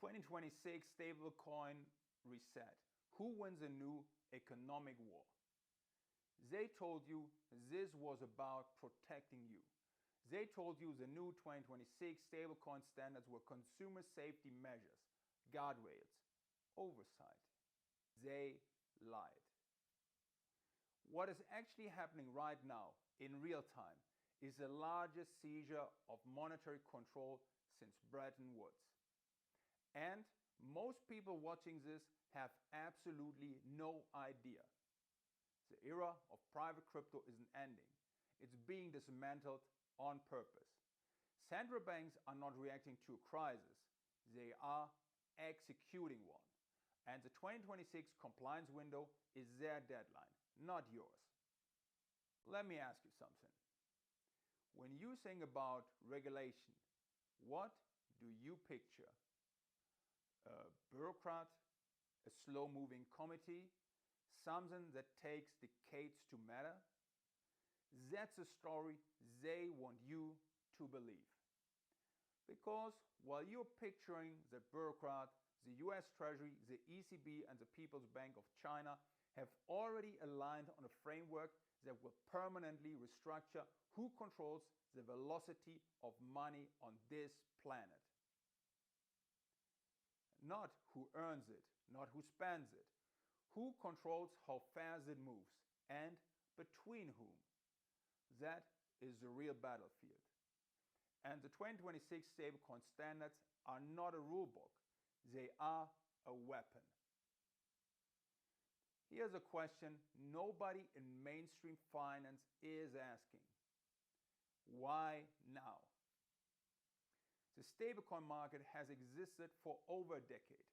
2026 stablecoin reset. Who wins a new economic war? They told you this was about protecting you. They told you the new 2026 stablecoin standards were consumer safety measures, guardrails, oversight. They lied. What is actually happening right now in real time is the largest seizure of monetary control since Bretton Woods. And most people watching this have absolutely no idea. The era of private crypto isn't ending. It's being dismantled on purpose. Central banks are not reacting to a crisis. They are executing one. And the 2026 compliance window is their deadline, not yours. Let me ask you something. When you think about regulation, what do you picture? A bureaucrat, a slow-moving committee, something that takes decades to matter? That's a story they want you to believe. Because while you're picturing the bureaucrat, the US Treasury, the ECB and the People's Bank of China have already aligned on a framework that will permanently restructure who controls the velocity of money on this planet. Not who earns it, not who spends it. Who controls how fast it moves and between whom. That is the real battlefield. And the 2026 stablecoin standards are not a rule book. They are a weapon. Here's a question nobody in mainstream finance is asking. Why now? The stablecoin market has existed for over a decade.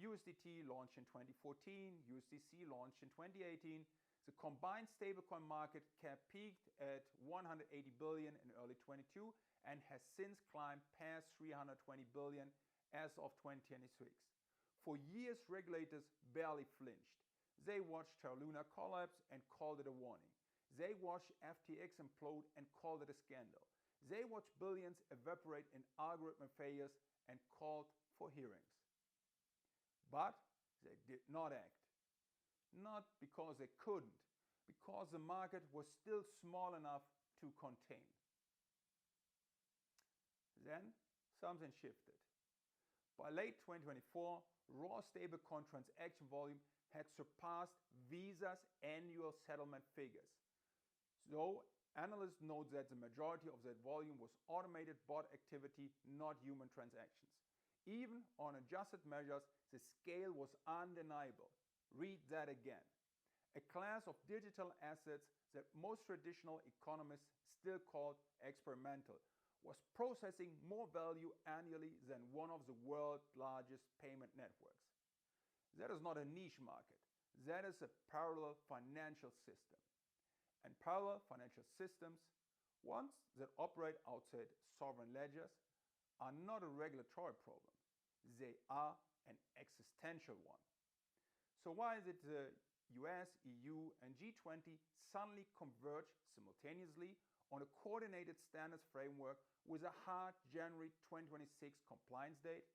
USDT launched in 2014, USDC launched in 2018. The combined stablecoin market cap peaked at 180 billion in early 2022 and has since climbed past 320 billion as of 2026. For years, regulators barely flinched. They watched Terra Luna collapse and called it a warning. They watched FTX implode and called it a scandal. They watched billions evaporate in algorithm failures and called for hearings. But they did not act. Not because they couldn't, because the market was still small enough to contain. Then something shifted. By late 2024, raw stablecoin transaction volume had surpassed Visa's annual settlement figures. So analysts note that the majority of that volume was automated bot activity, not human transactions. Even on adjusted measures, the scale was undeniable. Read that again. A class of digital assets that most traditional economists still called experimental was processing more value annually than one of the world's largest payment networks. That is not a niche market. That is a parallel financial system. And parallel financial systems, ones that operate outside sovereign ledgers, are not a regulatory problem. They are an existential one. So why is it the US, EU and G20 suddenly converge simultaneously on a coordinated standards framework with a hard January 2026 compliance date?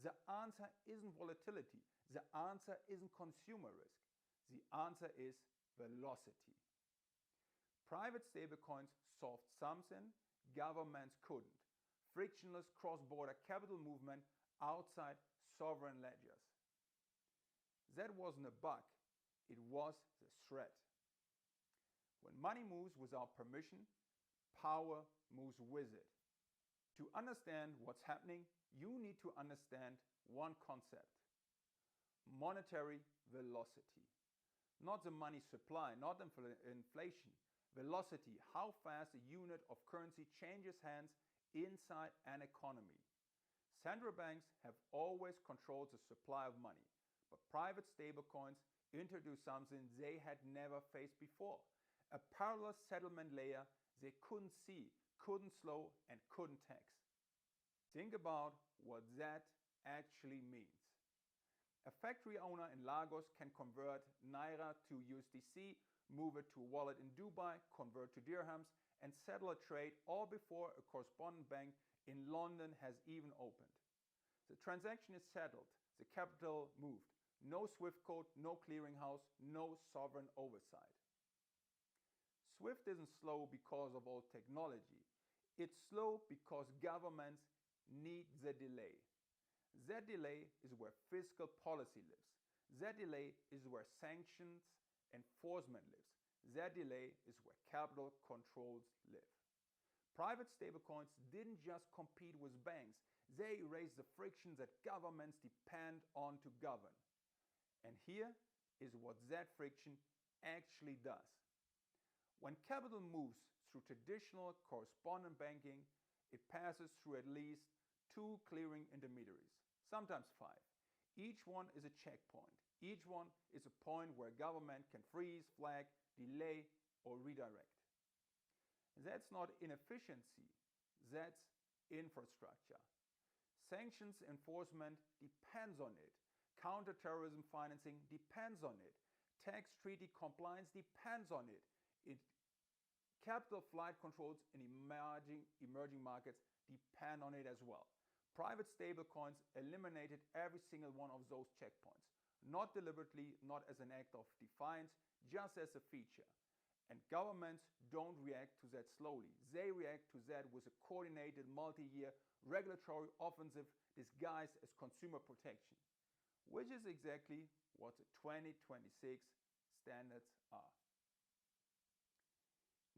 The answer isn't volatility. The answer isn't consumer risk. The answer is velocity. Private stablecoins solved something governments couldn't. Frictionless cross-border capital movement outside sovereign ledgers. That wasn't a bug, it was the threat. When money moves without permission, power moves with it. To understand what's happening, you need to understand one concept: monetary velocity. Not the money supply, not inflation. Velocity, how fast a unit of currency changes hands inside an economy. Central banks have always controlled the supply of money, but private stablecoins introduced something they had never faced before: a parallel settlement layer they couldn't see, couldn't slow, and couldn't tax. Think about what that actually means. A factory owner in Lagos can convert Naira to USDC, move it to a wallet in Dubai, convert to dirhams, and settle a trade all before a correspondent bank in London has even opened. The transaction is settled, the capital moved. No SWIFT code, no clearinghouse, no sovereign oversight. SWIFT isn't slow because of old technology. It's slow because governments need the delay. That delay is where fiscal policy lives. That delay is where sanctions enforcement lives. That delay is where capital controls live. Private stablecoins didn't just compete with banks. They erased the friction that governments depend on to govern. And here is what that friction actually does. When capital moves through traditional correspondent banking, it passes through at least 2 clearing intermediaries, sometimes 5. Each one is a checkpoint. Each one is a point where government can freeze, flag, delay, or redirect. That's not inefficiency, that's infrastructure. Sanctions enforcement depends on it. Counterterrorism financing depends on it. Tax treaty compliance depends on it. Capital flight controls in emerging markets depend on it as well. Private stablecoins eliminated every single one of those checkpoints, not deliberately, not as an act of defiance, just as a feature. And governments don't react to that slowly. They react to that with a coordinated multi-year regulatory offensive disguised as consumer protection, which is exactly what the 2026 standards are.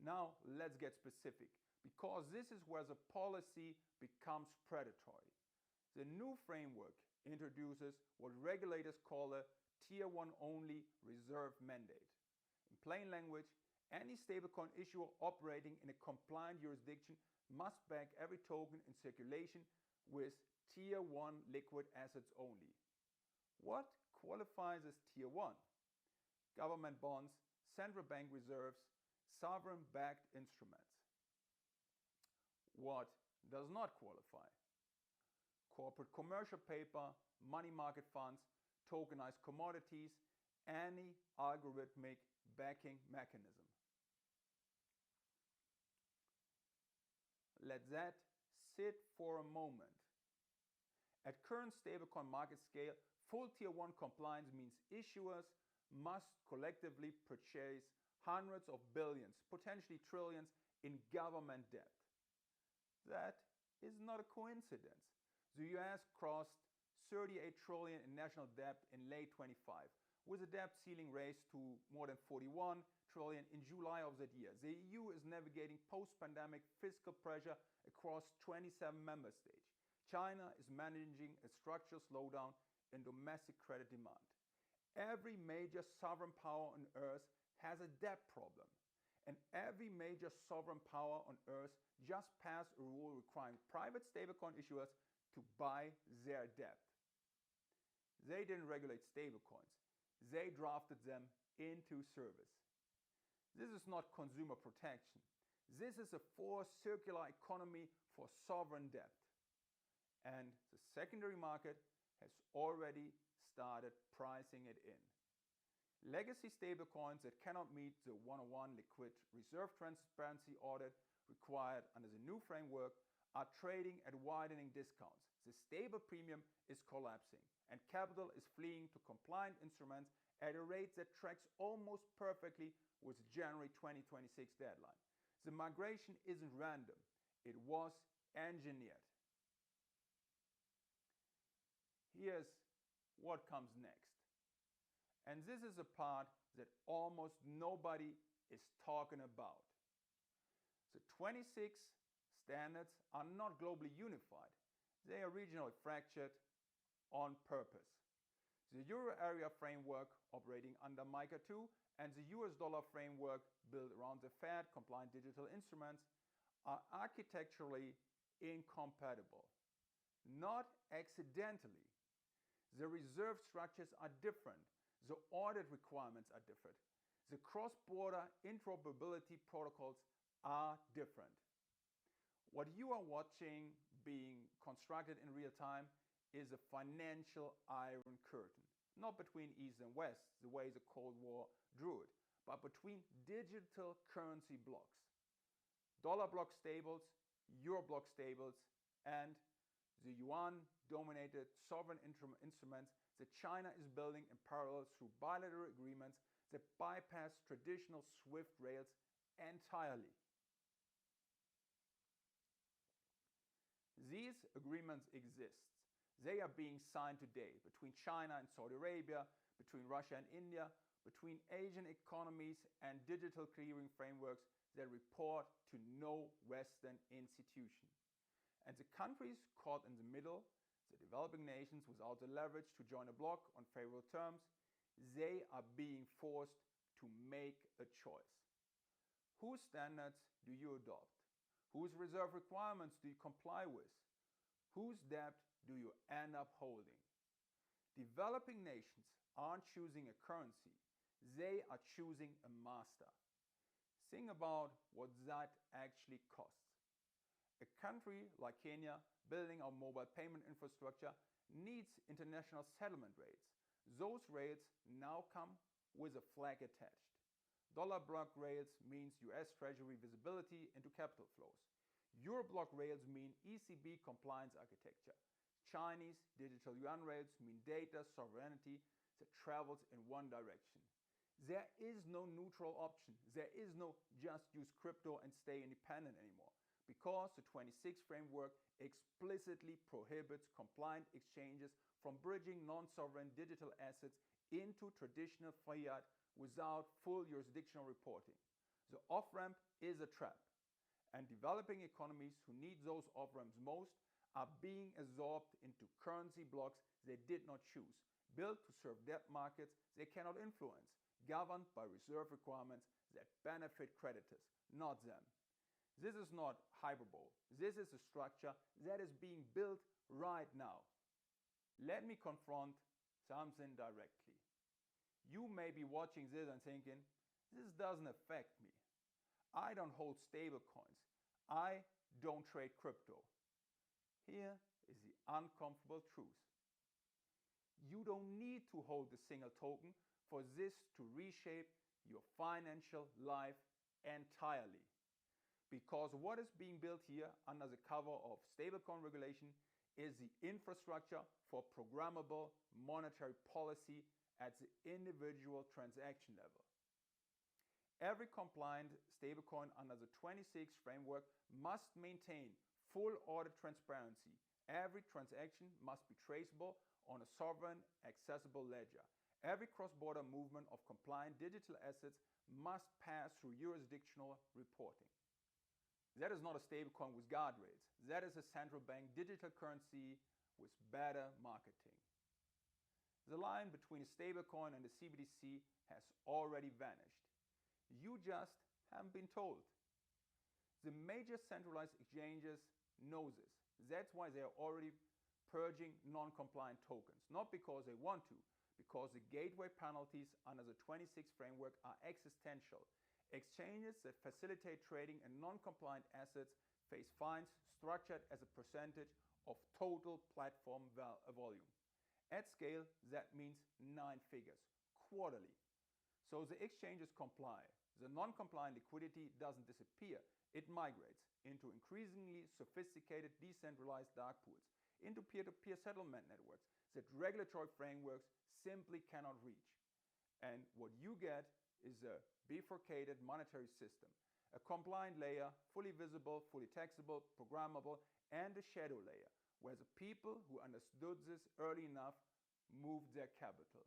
Now let's get specific, because this is where the policy becomes predatory. The new framework introduces what regulators call a Tier 1 only reserve mandate. In plain language, any stablecoin issuer operating in a compliant jurisdiction must back every token in circulation with Tier 1 liquid assets only. What qualifies as Tier 1? Government bonds, central bank reserves, sovereign-backed instruments. What does not qualify? Corporate commercial paper, money market funds, tokenized commodities, any algorithmic backing mechanism. Let that sit for a moment. At current stablecoin market scale, full Tier 1 compliance means issuers must collectively purchase hundreds of billions, potentially trillions, in government debt. That is not a coincidence. The US crossed 38 trillion in national debt in late 25, with the debt ceiling raised to more than 41 trillion in July of that year. The EU is navigating post-pandemic fiscal pressure across 27 member states. China is managing a structural slowdown in domestic credit demand. Every major sovereign power on earth has a debt problem. And every major sovereign power on earth just passed a rule requiring private stablecoin issuers to buy their debt. They didn't regulate stablecoins. They drafted them into service. This is not consumer protection. This is a forced circular economy for sovereign debt. And the secondary market has already started pricing it in. Legacy stablecoins that cannot meet the 101 liquid reserve transparency audit required under the new framework are trading at widening discounts. The stable premium is collapsing, and capital is fleeing to compliant instruments at a rate that tracks almost perfectly with the January 2026 deadline. The migration isn't random, it was engineered. Here's what comes next. And this is a part that almost nobody is talking about. The 26 standards are not globally unified. They are regionally fractured on purpose. The Euro area framework operating under MiCA 2 and the US dollar framework built around the Fed compliant digital instruments are architecturally incompatible. Not accidentally. The reserve structures are different. The audit requirements are different. The cross-border interoperability protocols are different. What you are watching being constructed in real time is a financial iron curtain, not between East and West, the way the Cold War drew it, but between digital currency blocks. Dollar block stables, euro block stables, and the Yuan-dominated sovereign instruments that China is building in parallel through bilateral agreements that bypass traditional SWIFT rails entirely. These agreements exist. They are being signed today between China and Saudi Arabia, between Russia and India, between Asian economies and digital clearing frameworks that report to no Western institution. And the countries caught in the middle, the developing nations without the leverage to join a bloc on favorable terms, they are being forced to make a choice. Whose standards do you adopt? Whose reserve requirements do you comply with? Whose debt do you end up holding? Developing nations aren't choosing a currency, they are choosing a master. Think about what that actually costs. A country like Kenya, building our mobile payment infrastructure, needs international settlement rates. Those rates now come with a flag attached. Dollar block rails means US Treasury visibility into capital flows. Euro block rails mean ECB compliance architecture. Chinese digital yuan rails mean data sovereignty that travels in one direction. There is no neutral option. There is no just use crypto and stay independent anymore, because the 26 framework explicitly prohibits compliant exchanges from bridging non-sovereign digital assets into traditional fiat without full jurisdictional reporting. The off-ramp is a trap, and developing economies who need those off-ramps most are being absorbed into currency blocks they did not choose, built to serve debt markets they cannot influence, governed by reserve requirements that benefit creditors, not them. This is not hyperbole. This is a structure that is being built right now. Let me confront something directly. You may be watching this and thinking, this doesn't affect me. I don't hold stablecoins. I don't trade crypto. Here is the uncomfortable truth. You don't need to hold a single token for this to reshape your financial life entirely. Because what is being built here under the cover of stablecoin regulation is the infrastructure for programmable monetary policy at the individual transaction level. Every compliant stablecoin under the 26 framework must maintain full audit transparency. Every transaction must be traceable on a sovereign accessible ledger. Every cross-border movement of compliant digital assets must pass through jurisdictional reporting. That is not a stablecoin with guardrails. That is a central bank digital currency with better marketing. The line between a stablecoin and a CBDC has already vanished. You just haven't been told. The major centralized exchanges know this. That's why they are already purging non-compliant tokens. Not because they want to, because the gateway penalties under the 26 framework are existential. Exchanges that facilitate trading in non-compliant assets face fines structured as a percentage of total platform volume. At scale, that means 9 figures, quarterly. So the exchanges comply. The non-compliant liquidity doesn't disappear. It migrates into increasingly sophisticated decentralized dark pools, into peer-to-peer settlement networks that regulatory frameworks simply cannot reach. And what you get is a bifurcated monetary system, a compliant layer, fully visible, fully taxable, programmable, and a shadow layer, where the people who understood this early enough moved their capital.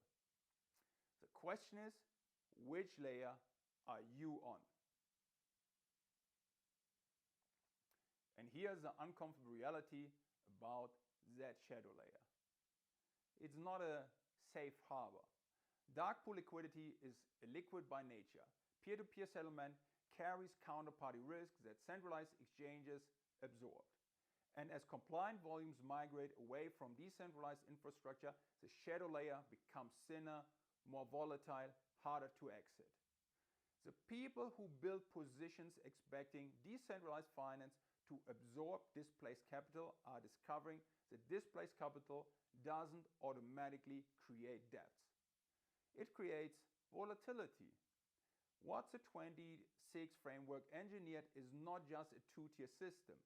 The question is, which layer are you on? And here's the uncomfortable reality about that shadow layer. It's not a safe harbor. Dark pool liquidity is illiquid by nature. Peer-to-peer settlement carries counterparty risk that centralized exchanges absorb. And as compliant volumes migrate away from decentralized infrastructure, the shadow layer becomes thinner, more volatile, harder to exit. The people who build positions expecting decentralized finance to absorb displaced capital are discovering that displaced capital doesn't automatically create debts. It creates volatility. What the 26 framework engineered is not just a two-tier system,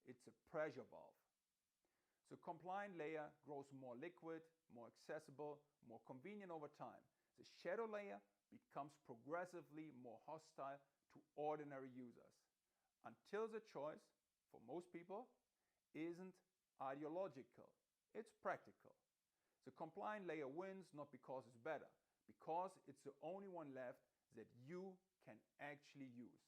it's a pressure valve. The compliant layer grows more liquid, more accessible, more convenient over time. The shadow layer becomes progressively more hostile to ordinary users, until the choice, for most people, isn't ideological, it's practical. The compliant layer wins not because it's better, because it's the only one left that you can actually use.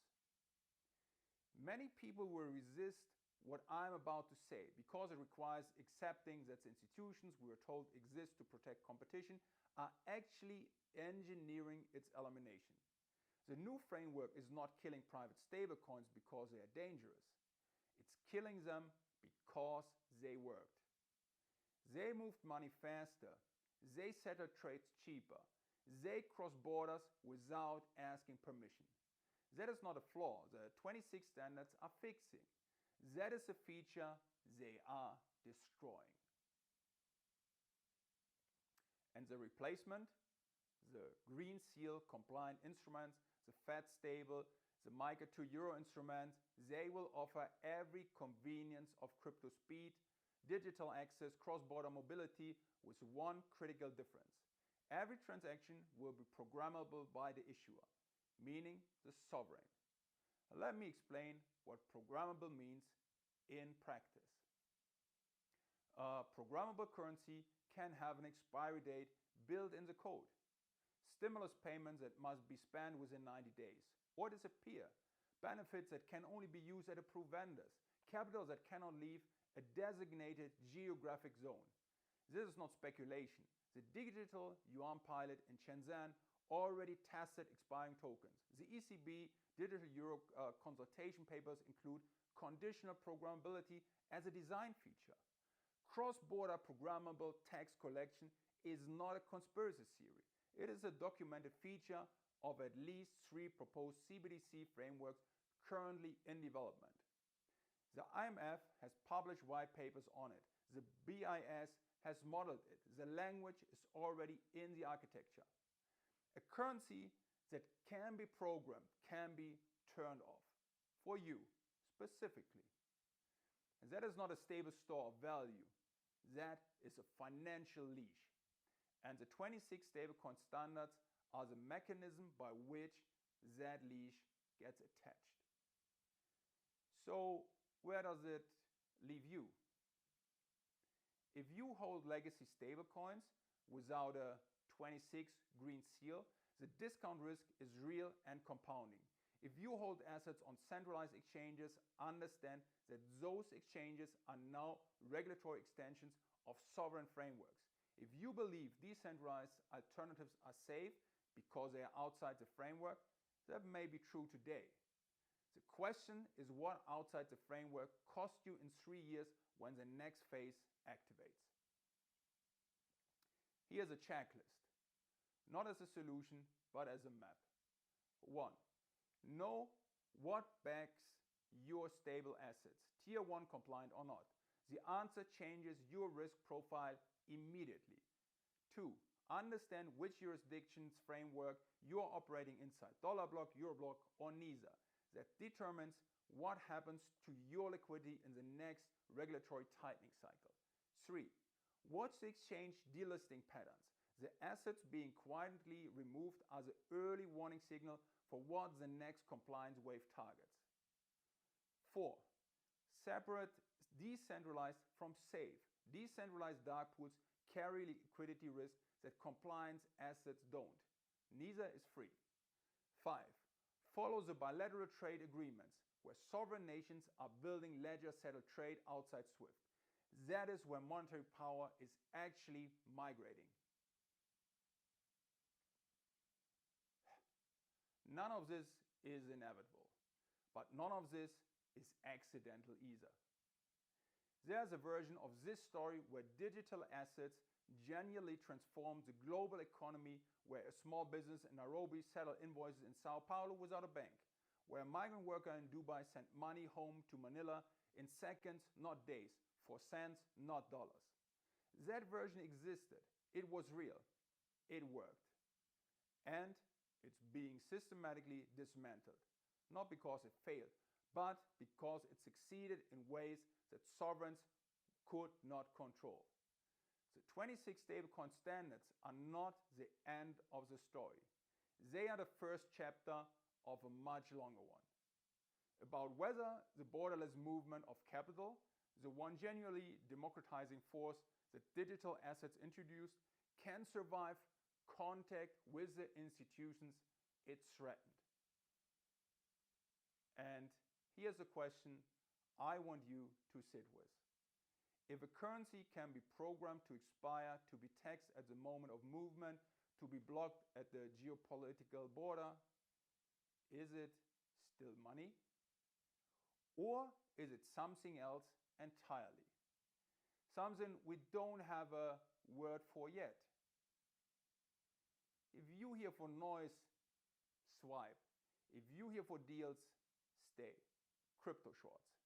Many people will resist what I'm about to say because it requires accepting that the institutions we are told exist to protect competition are actually engineering its elimination. The new framework is not killing private stablecoins because they are dangerous. It's killing them because they worked. They moved money faster. They settled trades cheaper. They crossed borders without asking permission. That is not a flaw the 26 standards are fixing. That is a feature they are destroying. And the replacement, the green seal compliant instruments, the Fed stable, the MiCA 2 Euro instruments, they will offer every convenience of crypto speed, digital access, cross-border mobility with one critical difference. Every transaction will be programmable by the issuer, meaning the sovereign. Let me explain what programmable means in practice. A programmable currency can have an expiry date built in the code. Stimulus payments that must be spent within 90 days or disappear. Benefits that can only be used at approved vendors. Capital that cannot leave a designated geographic zone. This is not speculation. The digital Yuan pilot in Shenzhen already tested expiring tokens. The ECB digital euro consultation papers include conditional programmability as a design feature. Cross-border programmable tax collection is not a conspiracy theory. It is a documented feature of at least 3 proposed CBDC frameworks currently in development. The IMF has published white papers on it. The BIS has modeled it. The language is already in the architecture. A currency that can be programmed can be turned off for you specifically. And that is not a stable store of value. That is a financial leash. And the 26 stablecoin standards are the mechanism by which that leash gets attached. So where does it leave you? If you hold legacy stablecoins without a 26 green seal, the discount risk is real and compounding. If you hold assets on centralized exchanges, understand that those exchanges are now regulatory extensions of sovereign frameworks. If you believe decentralized alternatives are safe because they are outside the framework, that may be true today. The question is what outside the framework cost you in 3 years when the next phase activates. Here's a checklist, not as a solution, but as a map. 1. Know what backs your stable assets, Tier 1 compliant or not. The answer changes your risk profile immediately. 2. Understand which jurisdiction's framework you're operating inside, dollar block, euro block, or neither. That determines what happens to your liquidity in the next regulatory tightening cycle. 3. Watch the exchange delisting patterns. The assets being quietly removed are the early warning signal for what the next compliance wave targets. 4. Separate decentralized from safe. Decentralized dark pools carry liquidity risk that compliance assets don't. Neither is free. 5. Follow the bilateral trade agreements where sovereign nations are building ledger-settled trade outside SWIFT. That is where monetary power is actually migrating. None of this is inevitable, but none of this is accidental either. There's a version of this story where digital assets genuinely transform the global economy, where a small business in Nairobi settled invoices in Sao Paulo without a bank, where a migrant worker in Dubai sent money home to Manila in seconds, not days, for cents, not dollars. That version existed. It was real. It worked. And it's being systematically dismantled, not because it failed, but because it succeeded in ways that sovereigns could not control. The 26 stablecoin standards are not the end of the story. They are the first chapter of a much longer one, about whether the borderless movement of capital, the one genuinely democratizing force that digital assets introduced, can survive contact with the institutions it threatened. And here's a question I want you to sit with. If a currency can be programmed to expire, to be taxed at the moment of movement, to be blocked at the geopolitical border, is it still money? Or is it something else entirely? Something we don't have a word for yet. If you here for noise, swipe. If you here for deals, stay. Crypto shorts.